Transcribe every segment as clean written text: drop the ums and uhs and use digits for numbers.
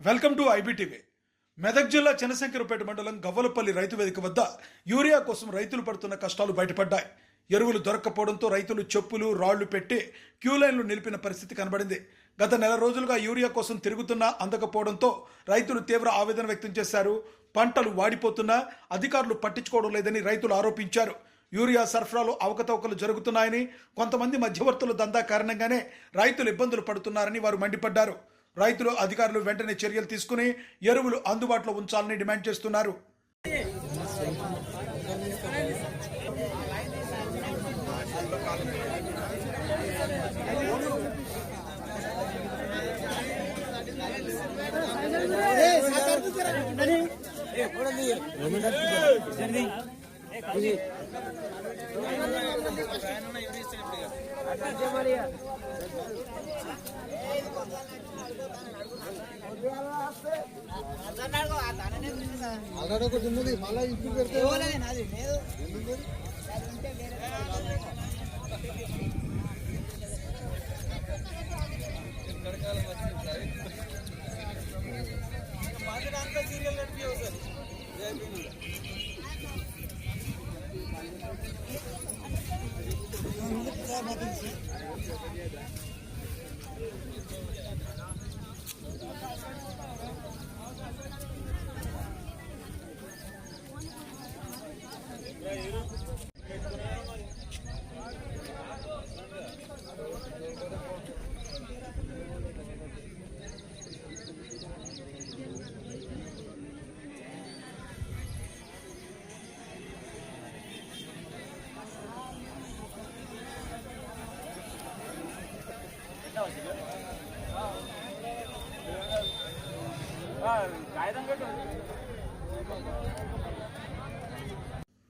Welcome to IBTV. Medak జిల్లా చినశంకరపేట మండలం గవ్వలపల్లి రైతు వేదిక వద్ద యూరియా కోసం రైతులు పడుతున్న కష్టాలు బయటపడ్డాయి. ఎరువులు దొరక్కపోవడంతో రైతులు చెప్పులు రాళ్లు పెట్టి క్యూ లైన్లు నిలిపిన పరిస్థితి కనబడింది. గత నెల రోజులుగా యూరియా కోసం తిరుగుతున్నా అందకపోవడంతో రైతులు తీవ్ర ఆవేదన వ్యక్తం చేశారు. పంటలు వాడిపోతున్నా అధికారులు పట్టించుకోవడం లేదని రైతులు ఆరోపించారు. యూరియా సరఫరాలో అవకతవకలు జరుగుతున్నాయని, కొంతమంది మధ్యవర్తుల దందా కారణంగానే రైతులు ఇబ్బందులు పడుతున్నారని వారు మండిపడ్డారు. రైతులు అధికారులు వెంటనే చర్యలు తీసుకుని ఎరువులు అందుబాటులో ఉంచాలని డిమాండ్ చేస్తున్నారు.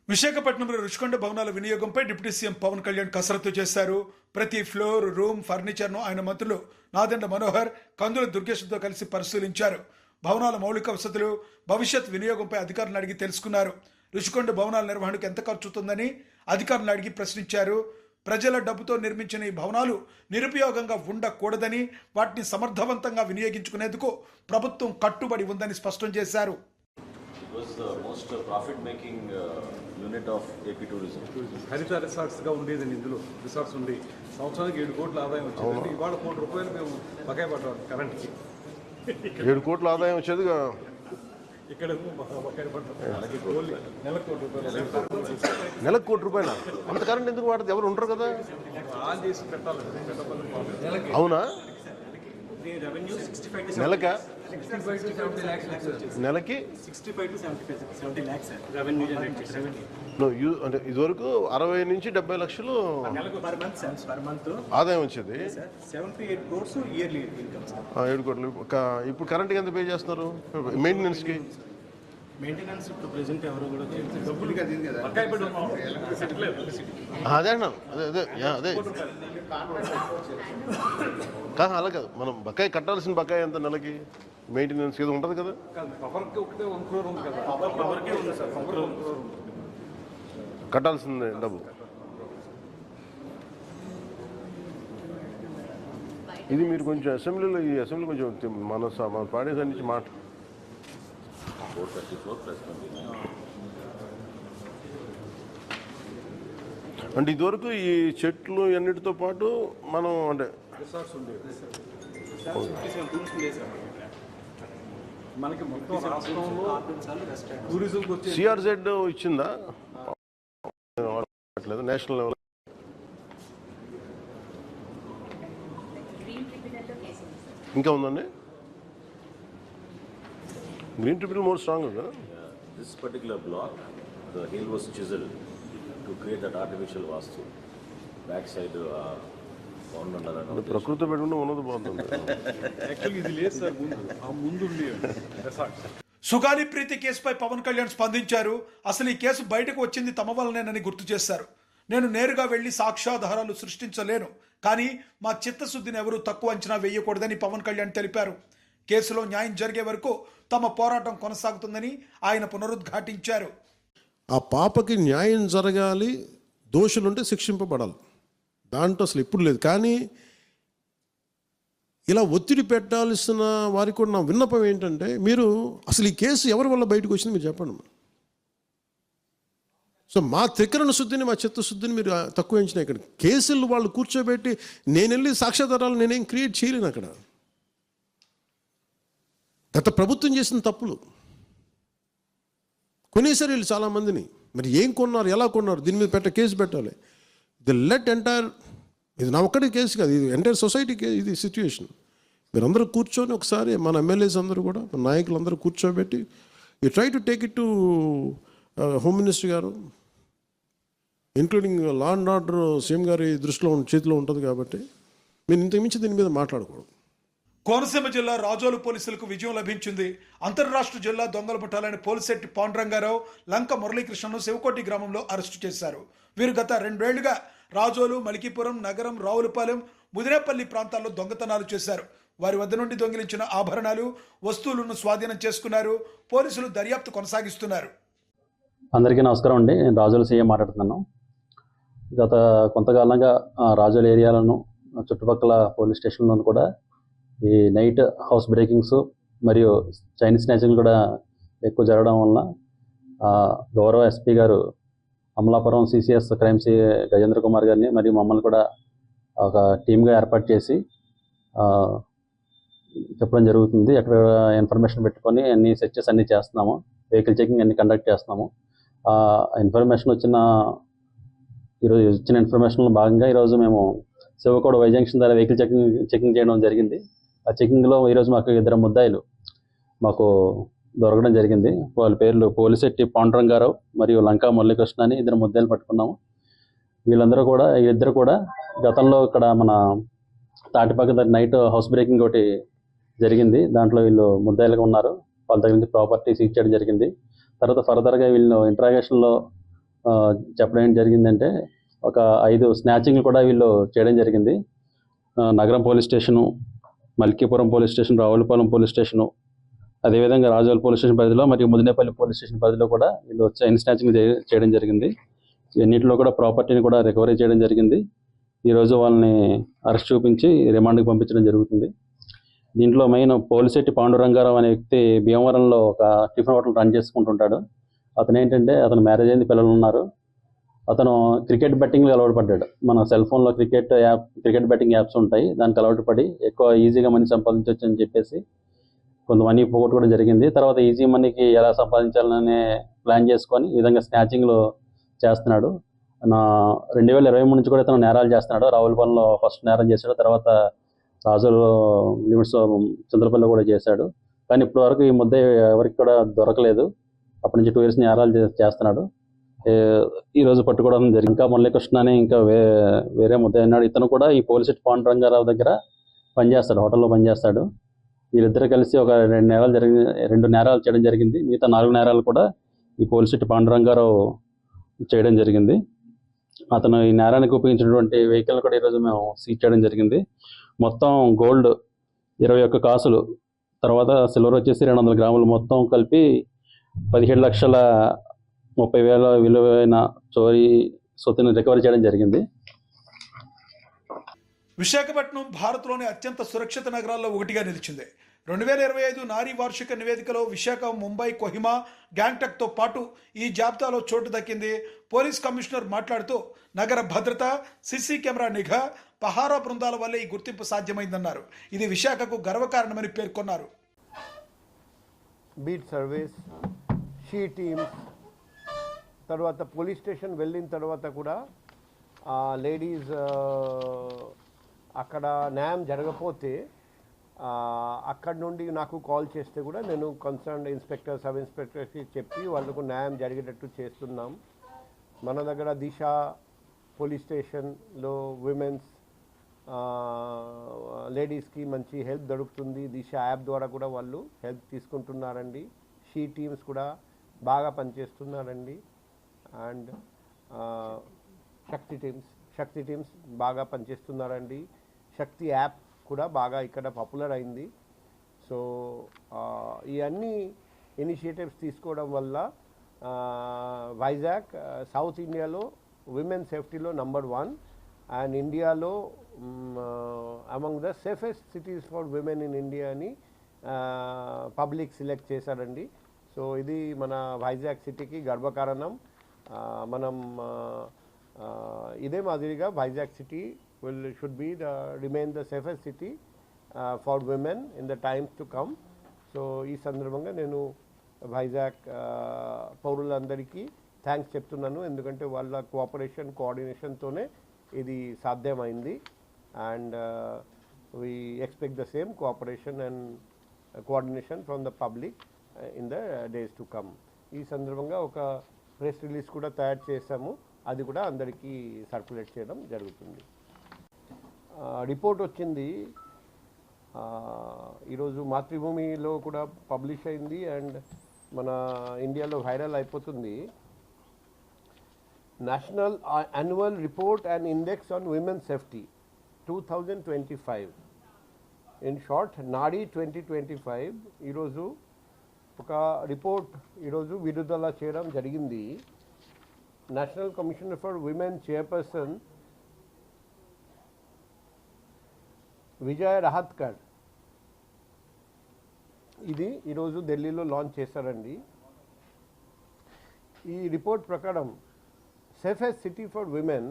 విశాఖపట్నంలో రుషికొండ భవనాల వినియోగంపై డిప్యూటీ సీఎం పవన్ కళ్యాణ్ కసరత్తు చేశారు. ప్రతి ఫ్లోర్, రూమ్, ఫర్నిచర్ను ఆయన మంత్రులు నాదెండ్ల మనోహర్, కందుల దుర్గేష్తో కలిసి పరిశీలించారు. భవనాల మౌలిక వసతులు, భవిష్యత్ వినియోగంపై అధికారులను అడిగి తెలుసుకున్నారు. రుషికొండ భవనాల నిర్వహణకు ఎంత ఖర్చుతుందని అధికారులను అడిగి ప్రశ్నించారు. ప్రజల డబ్బుతో నిర్మించిన ఈ భవనాలు నిరుపయోగంగా ఉండకూడదని, వాటిని సమర్థవంతంగా వినియోగించుకునేందుకు ప్రభుత్వం కట్టుబడి ఉందని స్పష్టం చేశారు. హరిత రిసార్ట్స్ గా ఉండేది. ఇందులో రిసార్ట్స్ ఉండి సంవత్సరానికి 7 కోట్ల ఆదాయం వచ్చింది. ఇవాళ ₹1 మేము బకాయి పడ్డాం కరెంట్కి. 7 కోట్ల ఆదాయం వచ్చేది ఇక్కడ బకాయి పడ్డాం. నెలకు ₹1. అంత కరెంట్ ఎందుకు వాడదు? ఎవరు ఉండరు కదా, ఆన్ చేసి పెట్టాలి. అవునా? నెలక నెలకి 65 to 70 lakhs రెవెన్యూ జనరేట్ చేసేది. అంటే ఇదివరకు 60 నుంచి 70 లక్షలు పర్ మంత్ ఆదాయం వచ్చేది. 7 to 8 crores ఇయర్లీ ఇన్కమ్. 7 కోట్లు. ఇప్పుడు కరెంట్కి ఎంత పే చేస్తున్నారు? మెయింటెనెన్స్కి ఇప్పుడు ప్రెసెంట్ ఎవరు కూడా అదే అన్నాను. అదే కాదు, అలా కాదు. మనం బకాయి కట్టాల్సిన బకాయి ఎంత నెలకి? మెయింటెనెన్స్ ఏదో ఉంటుంది కదా. కట్టాల్సిందే డబ్బు. ఇది మీరు కొంచెం అసెంబ్లీలో, ఈ అసెంబ్లీ కొంచెం మన పార్టీ నుంచి మాట అంటే ఇదివరకు ఈ చెట్లు అన్నిటితో పాటు మనం అంటే మనకి మొత్తం రాష్ట్రంలో టూరిజం సిఆర్జెడ్ ఇచ్చిందా? నేషనల్ లెవెల్ ఇంకా ఉందండి. గ్రీన్ ట్రిబ్యునల్ మోర్ స్ట్రాంగ్ కదా. This particular block, the hill was chiseled to create that artificial vastu. Backside ప్రకృతి పెట్టుకుంటే ఉన్నది బాగుంటుంది. సుగాలి ప్రీతి కేసుపై పవన్ కళ్యాణ్ స్పందించారు. అసలు ఈ కేసు బయటకు వచ్చింది తమ వల్లనేనని గుర్తు చేశారు. నేను నేరుగా వెళ్లి సాక్ష్యాధారాలు సృష్టించలేను, కానీ మా చిత్తశుద్ధిని ఎవరూ తక్కువ అంచనా వేయకూడదని పవన్ కళ్యాణ్ తెలిపారు. కేసులో న్యాయం జరిగే వరకు తమ పోరాటం కొనసాగుతుందని ఆయన పునరుద్ఘాటించారు. ఆ పాపకి న్యాయం జరగాలి, దోషులుంటే శిక్షింపబడాలి, దాంట్లో అసలు ఇప్పుడు లేదు. కానీ ఇలా ఒత్తిడి పెట్టాల్సిన వారికి కూడా నా విన్నపం ఏంటంటే, మీరు అసలు ఈ కేసు ఎవరి వల్ల బయటకు వచ్చింది మీరు చెప్పండి. సో మా త్రికరణ శుద్ధిని, మా చిత్తశుద్ధిని మీరు తక్కువ ఎంచిన. ఇక్కడ కేసులు వాళ్ళు కూర్చోబెట్టి నేను వెళ్ళి సాక్ష్యాధారాలు నేనేం క్రియేట్ చేయలేను. అక్కడ గత ప్రభుత్వం చేసిన తప్పులు కొనేసారు వీళ్ళు చాలామందిని. మరి ఏం కొన్నారు, ఎలా కొన్నారు, దీని మీద కేసు పెట్టాలి. ది లెట్ ఎంటైర్, ఇది నా ఒక్కటి కేసు కాదు, ఇది ఎంటైర్ సొసైటీకి ఇది సిచ్యువేషన్. మీరందరూ కూర్చొని ఒకసారి మన ఎమ్మెల్యేస్ అందరూ కూడా, మన నాయకులందరూ కూర్చోబెట్టి you try to take it to home minister గారు, including law and order CM గారి దృష్టిలో చేతిలో ఉంటుంది కాబట్టి మీరు ఇంతకుమించి దీని మీద మాట్లాడకూడదు. కోనసీమ జిల్లా రాజోలు పోలీసులకు విజయం లభించింది. అంతర్రాష్ట్ర జిల్లా దొంగల ముఠాలైన పోలిశెట్టి పాండురంగారావు, లంక మురళీకృష్ణను శివకోటి గ్రామంలో అరెస్టు చేశారు. వీరు గత 2 ఏళ్లుగా రాజోలు, మలికీపురం, నగరం, రావులపాలెం, ముదినేపల్లి ప్రాంతాల్లో దొంగతనాలు చేశారు. వారి వద్ద నుండి దొంగిలించిన ఆభరణాలు, వస్తువులను స్వాధీనం చేసుకున్నారు. పోలీసులు దర్యాప్తు కొనసాగిస్తున్నారు. అందరికీ నమస్కారం అండి. నేను రాజోలు సీఎం మాట్లాడుతున్నాను. గత కొంతకాలంగా రాజోలు ఏరియాలను, చుట్టుపక్కల పోలీస్ స్టేషన్లను కూడా ఈ నైట్ హౌస్ బ్రేకింగ్స్ మరియు చైన్ స్నాచింగ్లు కూడా ఎక్కువ జరగడం వలన గౌరవ ఎస్పీ గారు అమలాపురం సిసిఎస్ క్రైమ్ గజేంద్ర కుమార్ గారిని మరియు మమ్మల్ని కూడా ఒక టీమ్గా ఏర్పాటు చేసి చెప్పడం జరుగుతుంది. ఎక్కడ ఇన్ఫర్మేషన్ పెట్టుకొని అన్ని సెర్చెస్ అన్నీ చేస్తున్నాము, వెహికల్ చెకింగ్ అన్ని కండక్ట్ చేస్తున్నాము. ఈరోజు ఇచ్చిన ఇన్ఫర్మేషన్లో భాగంగా ఈరోజు మేము శివకోడ వై జంక్షన్ ద్వారా వెహికల్ చెకింగ్ చేయడం జరిగింది. ఆ చెకింగ్లో ఈరోజు మాకు 2 ముద్దాయిలు మాకు దొరకడం జరిగింది. వాళ్ళ పేర్లు పోలిశెట్టి పాండురంగారావు మరియు లంకా మురళీకృష్ణ అని 2 ముద్దాయిలు పట్టుకున్నాము. వీళ్ళందరూ కూడా, ఇద్దరు కూడా గతంలో ఇక్కడ మన తాటిపాక నైట్ హౌస్ బ్రేకింగ్ ఒకటి జరిగింది. దాంట్లో వీళ్ళు ముద్దాయిలుగా ఉన్నారు. వాళ్ళ దగ్గర నుంచి ప్రాపర్టీ సీజ్ చేయడం జరిగింది. తర్వాత ఫర్దర్గా వీళ్ళు ఇంట్రాగేషన్లో చెప్పడం జరిగిందంటే ఒక 5 స్నాచింగ్లు కూడా వీళ్ళు చేయడం జరిగింది. నగరం police station, Malkipuram police station, Ravulapalem police station, అదేవిధంగా రాజోల్ పోలీస్ స్టేషన్ పరిధిలో మరియు ముదినేపల్లి పోలీస్ స్టేషన్ పరిధిలో కూడా వీళ్ళు చైన్ స్నాచింగ్ చేయడం జరిగింది. ఎన్నింటిలో కూడా ప్రాపర్టీని కూడా రికవరీ చేయడం జరిగింది. ఈరోజు వాళ్ళని అరెస్ట్ చూపించి రిమాండ్కి పంపించడం జరుగుతుంది. దీంట్లో మెయిన్ పోలిశెట్టి పాండురంగారావు అనే వ్యక్తి భీమవరంలో ఒక టిఫిన్ హోటల్ రన్ చేసుకుంటుంటాడు. అతను ఏంటంటే, అతను మ్యారేజ్ అయింది, పిల్లలు ఉన్నారు. అతను క్రికెట్ బెట్టింగ్లో అలవాటు పడ్డాడు. మన సెల్ ఫోన్లో క్రికెట్ బెట్టింగ్ యాప్స్ ఉంటాయి, దానికి అలవాటు పడి ఎక్కువ ఈజీగా మనీ సంపాదించవచ్చు అని చెప్పేసి కొంత మనీ పోగొట్టుకోవడం జరిగింది. తర్వాత ఈజీ మనీకి ఎలా సంపాదించాలనే ప్లాన్ చేసుకొని ఈ విధంగా స్నాచింగ్లో చేస్తున్నాడు. 2023 నుంచి కూడా ఇతను నేరాలు చేస్తున్నాడు. రావులపాలెంలో ఫస్ట్ నేరం చేశాడు, తర్వాత రాజోల్ లిమిట్స్ చంద్రపల్లిలో కూడా చేశాడు. కానీ ఇప్పటివరకు ఈ ముద్ద ఎవరికి కూడా దొరకలేదు. అప్పటి నుంచి 2 years నేరాలు చేస్తున్నాడు. ఈరోజు పట్టుకోవడం జరిగింది. ఇంకా మురళీకృష్ణ అని ఇంకా వేరే ముద్ద అన్నాడు. ఇతను కూడా ఈ పోలిశెట్టి పాండురంగారావు దగ్గర పనిచేస్తాడు, హోటల్లో పనిచేస్తాడు. వీళ్ళిద్దరు కలిసి ఒక 2 నేరాలు చేయడం జరిగింది. మిగతా 4 నేరాలు కూడా ఈ పోలిశెట్టి పాండురంగారావు చేయడం జరిగింది. అతను ఈ నేరానికి ఉపయోగించినటువంటి వెహికల్ కూడా ఈరోజు మేము సీజ్ చేయడం జరిగింది. మొత్తం గోల్డ్ 21 కాసులు, తర్వాత సిల్వర్ వచ్చేసి 200 గ్రాములు, మొత్తం కలిపి 17,30,000 విలువైన చోరీ సొత్తుని రికవరీ చేయడం జరిగింది. విశాఖపట్నం భారత్లోని అత్యంత సురక్షిత నగరాల్లో ఒకటిగా నిలిచింది. 2025 నారీ వార్షిక నివేదికలో విశాఖ, ముంబై, కోహిమా, గ్యాంగ్టక్తో పాటు ఈ జాబితాలో చోటు దక్కింది. పోలీస్ కమిషనర్ మాట్లాడుతూ నగర భద్రత, సీసీ కెమెరా నిఘా, పహారా బృందాల వల్లే ఈ గుర్తింపు సాధ్యమైందన్నారు. ఇది విశాఖకు గర్వకారణమని పేర్కొన్నారు. బీట్ సర్వీస్, షీ టీమ్స్, తర్వాత పోలీస్ స్టేషన్ వెళ్ళిన తర్వాత కూడా లేడీస్ అక్కడ న్యాయం జరగకపోతే అక్కడ నుండి నాకు కాల్ చేస్తే కూడా నేను కన్సర్న్ ఇన్స్పెక్టర్, సబ్ ఇన్స్పెక్టర్కి చెప్పి వాళ్ళకు న్యాయం జరిగేటట్టు చేస్తున్నాం. మన దగ్గర దిశ పోలీస్ స్టేషన్లో విమెన్స్ లేడీస్కి మంచి హెల్ప్ దొరుకుతుంది. దిశ యాప్ ద్వారా కూడా వాళ్ళు హెల్ప్ తీసుకుంటున్నారండి. షీ టీమ్స్ కూడా బాగా పనిచేస్తున్నారండి. అండ్ శక్తి టీమ్స్ బాగా పనిచేస్తున్నారండి. శక్తి యాప్ కూడా బాగా ఇక్కడ పాపులర్ అయింది. సో ఈ అన్ని ఇనిషియేటివ్స్ తీసుకోవడం వల్ల వైజాగ్ సౌత్ ఇండియాలో విమెన్ సేఫ్టీలో నంబర్ 1 అండ్ ఇండియాలో among the safest cities for women in India అని పబ్లిక్ సెలెక్ట్ చేశారండి. సో ఇది మన వైజాగ్ సిటీకి గర్వకారణం. మనం ఇదే మాదిరిగా Vizag city should be remain the safest city for women in the times to come. So ఈ సందర్భంగా నేను వైజాగ్ పౌరులందరికీ థ్యాంక్స్ చెప్తున్నాను, ఎందుకంటే వాళ్ళ కోఆపరేషన్ కోఆర్డినేషన్తోనే ఇది సాధ్యమైంది. And we expect the same cooperation and coordination from the public in the days to come. ఈ సందర్భంగా ఒక ప్రెస్ రిలీజ్ కూడా తయారు చేశాము, అది కూడా అందరికీ సర్క్యులేట్ చేయడం జరుగుతుంది. రిపోర్ట్ వచ్చింది ఈరోజు మాతృభూమిలో కూడా పబ్లిష్ అయింది అండ్ మన ఇండియాలో వైరల్ అయిపోతుంది. National annual report and index on women safety 2025, in short NARI 2025 ఈరోజు ఒక రిపోర్ట్ ఈరోజు విడుదల చేయడం జరిగింది. National commissioner for women chairperson Vijay Rahatkar ఇది ఈరోజు ఢిల్లీలో లాంచ్ చేశారండి. ఈ రిపోర్ట్ ప్రకారం safest city for women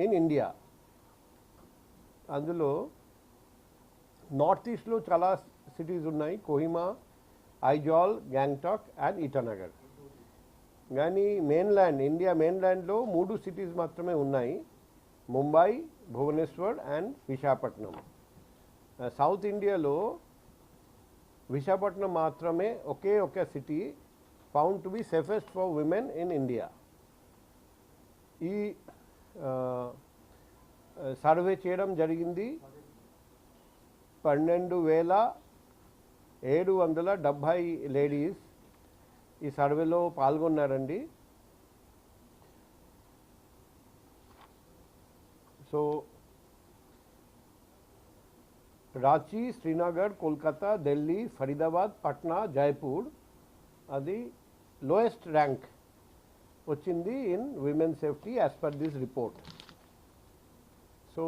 in India, అందులో నార్త్ ఈస్ట్లో చాలా సిటీస్ ఉన్నాయి, కోహిమా, ఐజాల్, గ్యాంగ్టాక్ అండ్ ఇటానగర్. కానీ మెయిన్ల్యాండ్ ఇండియా మెయిన్ల్యాండ్లో 3 సిటీస్ మాత్రమే ఉన్నాయి, ముంబై, భువనేశ్వర్ అండ్ విశాఖపట్నం. సౌత్ ఇండియాలో విశాఖపట్నం మాత్రమే ఒకే ఒక city found to be safest for women in India. ఈ సర్వే చేయడం జరిగింది. 12,770 లేడీస్ ఈ సర్వేలో పాల్గొన్నారండి. సో రాంచీ, శ్రీనగర్, కోల్కతా, ఢిల్లీ, ఫరీదాబాద్, పట్నా, జైపూర్ అది లోయెస్ట్ ర్యాంక్ వచ్చింది in women safety as per this report. So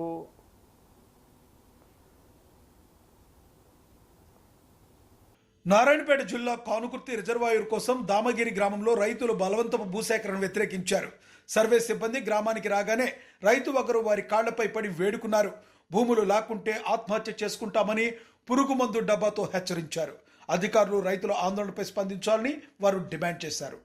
Narayanpet జిల్లా కానుకుర్తి రిజర్వాయర్ కోసం దామగిరి గ్రామంలో రైతులు బలవంతపు భూసేకరణను వ్యతిరేకించారు. సర్వే సిబ్బంది గ్రామానికి రాగానే రైతు ఒకరు వారి కాళ్లపై పడి వేడుకున్నారు. భూములు లాక్కుంటే ఆత్మహత్య చేసుకుంటామని పురుగు మందు డబ్బాతో హెచ్చరించారు. అధికారులు రైతుల ఆందోళనపై స్పందించాలని వారు డిమాండ్ చేశారు.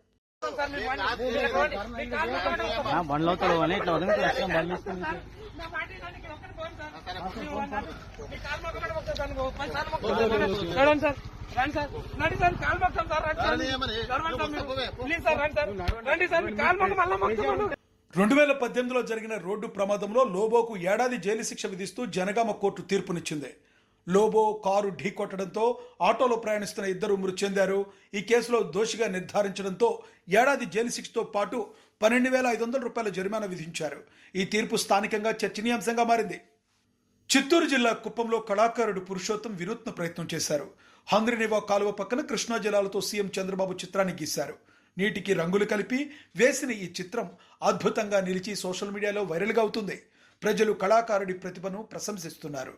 రెండు 2018లో జరిగిన రోడ్డు ప్రమాదంలో లోబోకు ఏడాది జైలు శిక్ష విధిస్తూ జనగామ కోర్టు తీర్పునిచ్చింది. లోబో కారు ఢీకొట్టడంతో ఆటోలో ప్రయాణిస్తున్న 2 మృతి చెందారు. ఈ కేసులో దోషిగా నిర్ధారించడంతో ఏడాది జైలు శిక్షతో పాటు 12,500 రూపాయల జరిమానా విధించారు. ఈ తీర్పు స్థానికంగా చర్చనీయాంశంగా మారింది. చిత్తూరు జిల్లా కుప్పంలో కళాకారుడు పురుషోత్తం వినూత్న ప్రయత్నం చేశారు. హంద్రినివా కాలువ పక్కన కృష్ణా జలాలతో సీఎం చంద్రబాబు చిత్రాన్ని గీశారు. నీటికి రంగులు కలిపి వేసిన ఈ చిత్రం అద్భుతంగా నిలిచి సోషల్ మీడియాలో వైరల్గా అవుతుంది. ప్రజలు కళాకారుడి ప్రతిభను ప్రశంసిస్తున్నారు.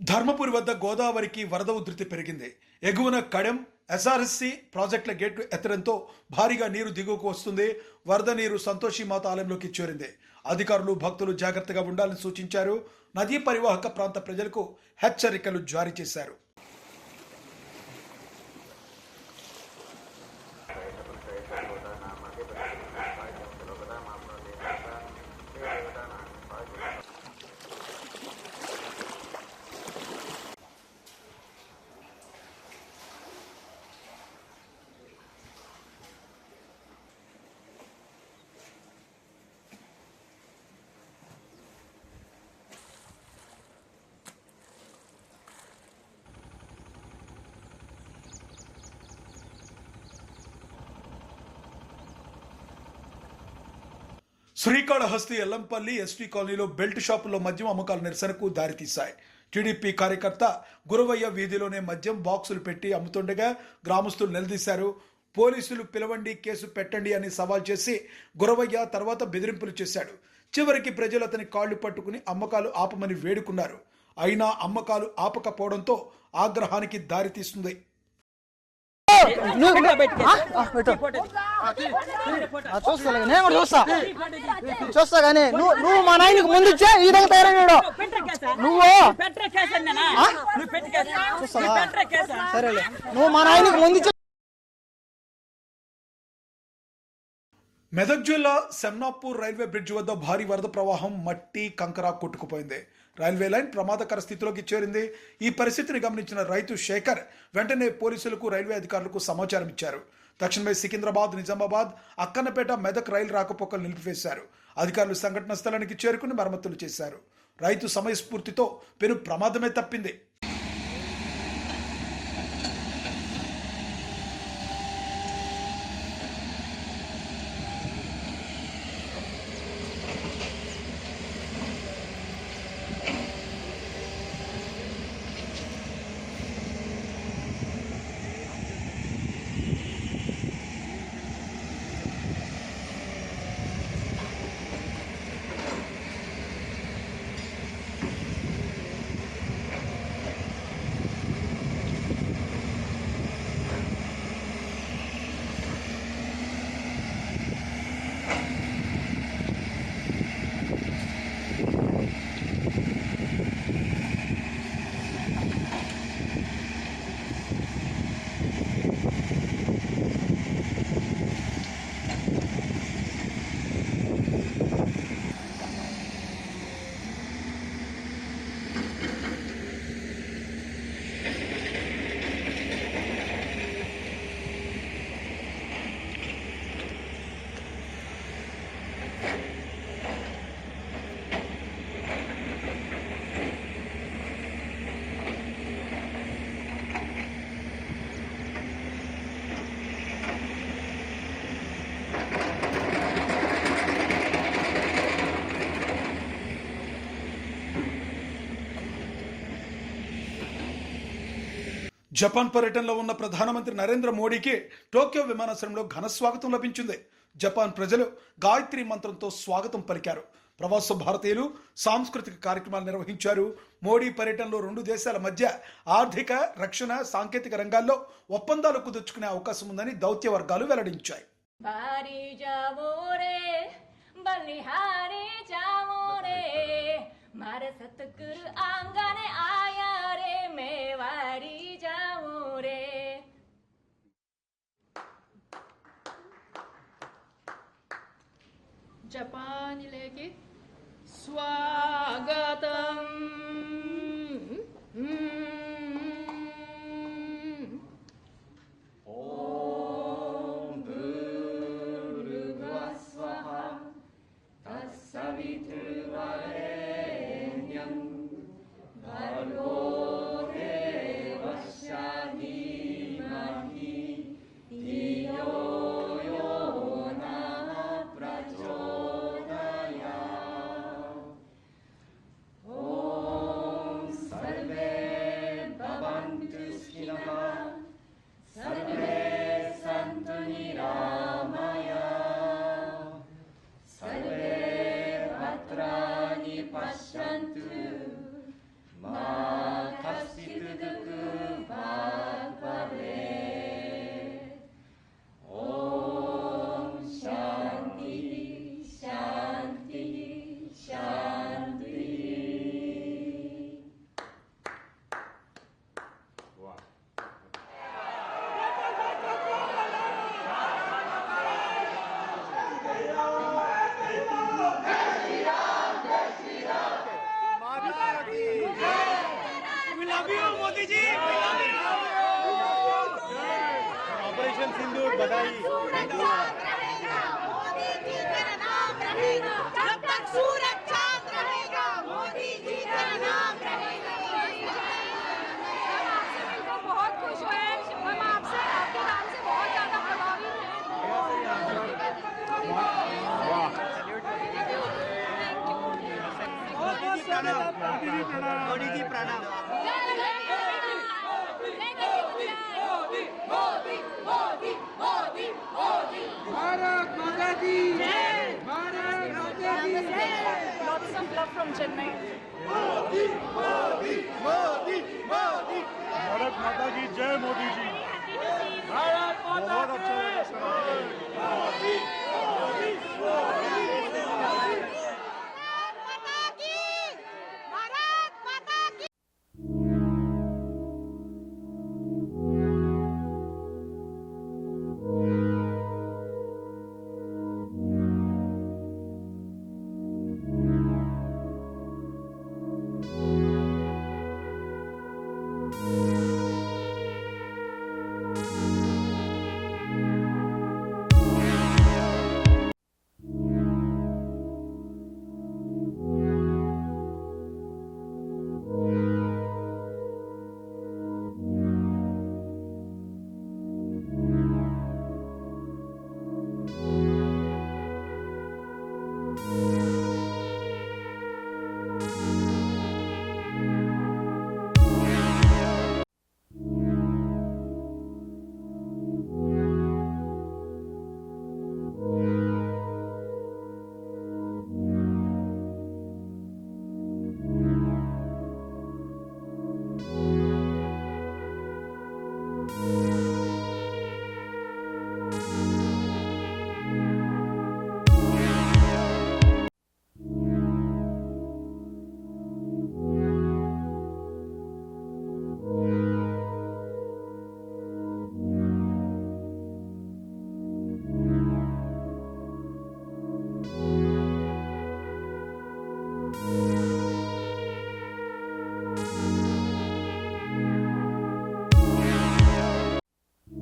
ధర్మపురి వద్ద గోదావరికి వరద ఉధృతి పెరిగింది. ఎగువన కడెం ఎస్ఆర్ఎస్సి ప్రాజెక్టుల గేట్లు ఎత్తడంతో భారీగా నీరు దిగువకు వస్తుంది. వరద నీరు సంతోషిమాత ఆలయంలోకి చేరింది. అధికారులు భక్తులు జాగ్రత్తగా ఉండాలని సూచించారు. నదీ పరివాహక ప్రాంత ప్రజలకు హెచ్చరికలు జారీ చేశారు. శ్రీకాళహస్తి ఎల్లంపల్లి ఎస్టీ కాలనీలో బెల్ట్ షాపుల్లో మద్యం అమ్మకాల నిరసనకు దారితీశాయి. టీడీపీ కార్యకర్త గురవయ్య వీధిలోనే మద్యం బాక్సులు పెట్టి అమ్ముతుండగా గ్రామస్తులు నిలదీశారు. పోలీసులు పిలవండి, కేసు పెట్టండి అని సవాల్ చేసి గురవయ్య తర్వాత బెదిరింపులు చేశాడు. చివరికి ప్రజలు అతని కాళ్లు పట్టుకుని అమ్మకాలు ఆపమని వేడుకున్నారు. అయినా అమ్మకాలు ఆపకపోవడంతో ఆగ్రహానికి దారితీస్తుంది. చూస్తా కానీ నువ్వు మా నాయనకు ముందు ఇచ్చే ఈ విధంగా తయారైనాడు. నువ్వు సరేలే, నువ్వు మా నాయనకు ముందు ఇచ్చే. మెదక్ జిల్లా సెమ్నాపూర్ రైల్వే బ్రిడ్జ్ వద్ద భారీ వరద ప్రవాహం మట్టి కంకర కొట్టుకుపోయింది. రైల్వే లైన్ ప్రమాదకర స్థితిలోకి చేరింది. ఈ పరిస్థితిని గమనించిన రైతు శేఖర్ వెంటనే పోలీసులకు, రైల్వే అధికారులకు సమాచారం ఇచ్చారు. తక్షణమే సికింద్రాబాద్, నిజామాబాద్, అక్కన్నపేట, మెదక్ రైలు రాకపోకలు నిలిపివేశారు. అధికారులు సంఘటన స్థలానికి చేరుకుని మరమ్మతులు చేశారు. రైతు సమయస్ఫూర్తితో పెను ప్రమాదమే తప్పింది. జపాన్ పర్యటనలో ఉన్న ప్రధానమంత్రి నరేంద్ర మోడీకి టోక్యో విమానాశ్రయంలో ఘన స్వాగతం లభించింది. జపాన్ ప్రజలు గాయత్రి మంత్రంతో స్వాగతం పలికారు. ప్రవాస భారతీయులు సాంస్కృతిక కార్యక్రమాలు నిర్వహించారు. మోడీ పర్యటనలో రెండు దేశాల మధ్య ఆర్థిక, రక్షణ, సాంకేతిక రంగాల్లో ఒప్పందాలు కుదుర్చుకునే అవకాశం ఉందని దౌత్య వర్గాలు వెల్లడించాయి. मारे सतगुरु आंगने आया रे मेवारी जाऊं रे. जपानिलेकी स्वागतम. ओम भूर्भुवः स्वः तत्सवितुर्वरेण्यं भर्गो देवस्य धीमहि धियो यो नः प्रचोदयात्. ऑपरेशन सिंदूर बधाई मोदी जी तेरा नाम रहेगा जब तक सूरज चांद रहेगा मोदी जी तेरा नाम रहेगा बहुत खुश हुए हम आपसे आपके नाम से बहुत ज्यादा प्रभावित हैं मोदी जी प्रणाम भारत माता की जय भारत माता की जय lots of love from Chennai Modi Modi Modi Modi Bharat माता की जय मोदी जी